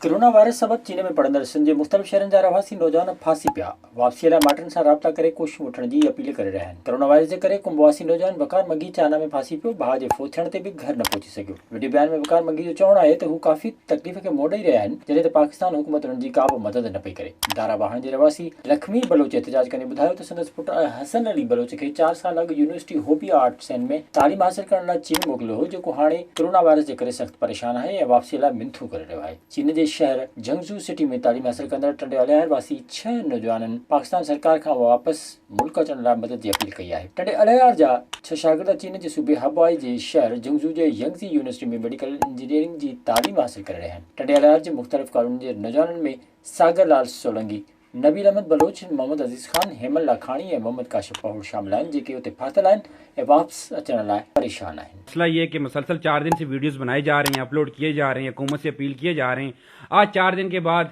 Corona virus सबब चीन में पढ़ंदड़ सिंध जे मुख़्तलिफ़ शहरनि जा रवासी नौजवान फांसी पिया। वापसीअ लाइ माइटनि सां राब्ता करे कोशिशूं वठण जी अपील करे रहिया आहिनि। कोरोना वायरस जे करे कुंभवासी नौजवान वकार मंगी चाइना में फांसी पियो। भाउ जे फोत थियण ते बि घर न पहुची सघियो। वीडियो बयान में वकार मंगी जो चवणु आहे त हू काफ़ी तकलीफ़ खे मोड़ ॾेई रहिया आहिनि, जॾहिं त पाकिस्तान हुकूमत उन्हनि जी का बि मदद न पई करे। दारा बाहण जे रवासी लखमी बलोच एहतजाज कंदे ॿुधायो त संदसि पुटु हसन अली बलोच खे 4 साल अॻु यूनिवर्सिटी होपी आर्ट्स एंड में तालीम हासिल करण लाइ चीन मोकिलियो हो, जेको हाणे कोरोना वायरस जे करे सख़्तु परेशान आहे ऐं वापसीअ लाइ मिंथू करे रहियो आहे। चीन जे शहर जंगजू सिटी में तालीम हासिल कंदड़ टंडे अलियार वासी 6 नौजवाननि पाकिस्तान सरकार खां वापसि मुल्क अचण लाइ मदद जी अपील कई आहे। टंडे अलियार जा 6 शागिर्द चीन जे सूबे हवाई जे शहर जंगजू जे यंगजी यूनिवर्सिटी में मेडिकल इंजीनियरिंग जी तालीम हासिल करे रहिया आहिनि। टंडे अलियार जे मुख़्तलिफ़ कॉलोनी जे नौजवाननि में सागर लाल सोलंगी, नबील अहमद बलोच, मोहम्मद अज़ीज़ खान, हेमल लाखाणी ऐं मोहम्मद काशिफ पहुड़ शामिल आहिनि, जेके उते फाथल आहिनि ऐं वापसि अचण लाइ परेशान आहिनि। मसला ये कि मुसलसल 4 दिन से वीडियोस बनाए जा रहे हैं, अपलोड किए जा रहे हैं, हुकूमत से अपील किए जा रहे हैं। आज 4 दिन के बाद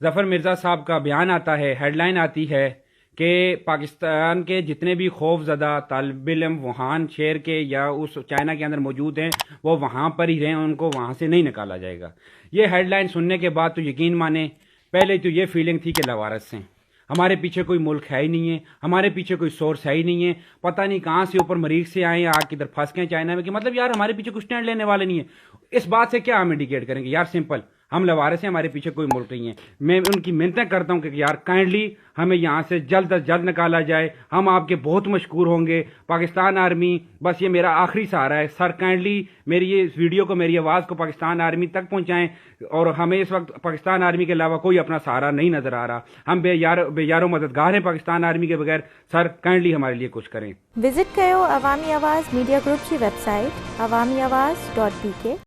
ज़फ़र मिर्ज़ा साहब का बयान आता है, हेडलाइन आती है कि पाकिस्तान के जितने भी खौफज़दा तालिब इल्म वुहान शहर के या उस चाइना के अंदर मौजूद हैं, वो वहाँ पर ही रहें, उनको वहाँ से नहीं निकाला जाएगा। ये हेडलाइन सुनने के बाद तो यकीन माने पहले तो ये फीलिंग थी कि लवारस हैं, हमारे पीछे कोई मुल्क है ही नहीं है, हमारे पीछे कोई सोर्स है ही नहीं है, पता नहीं कहाँ से ऊपर मरीख से आए आग किधर फंस गए चाइना में, कि मतलब यार हमारे पीछे कुछ स्टैंड लेने वाले नहीं है। इस बात से क्या हम इंडिकेट करेंगे? यार सिंपल, हम लवारस हैं, हमारे पीछे कोई मुल्क नहीं है। मैं उनकी मिन्नतें करता हूँ कि यार काइंडली हमें यहाँ से जल्द अज जल्द निकाला जाए, हम आपके बहुत मशहूर होंगे। पाकिस्तान आर्मी बस ये मेरा आखिरी सहारा है। सर काइंडली मेरी ये वीडियो को, मेरी आवाज़ को पाकिस्तान आर्मी तक पहुँचाएँ, और हमें इस वक्त पाकिस्तान आर्मी के अलावा कोई अपना सहारा नहीं नज़र आ रहा। हम बेयारो मददगार हैं पाकिस्तान आर्मी के बगैर। सर काइंडली हमारे लिए कुछ करें। विजिट कयो अवामी आवाज़ मीडिया ग्रुप की वेबसाइट awamiawaz.pk।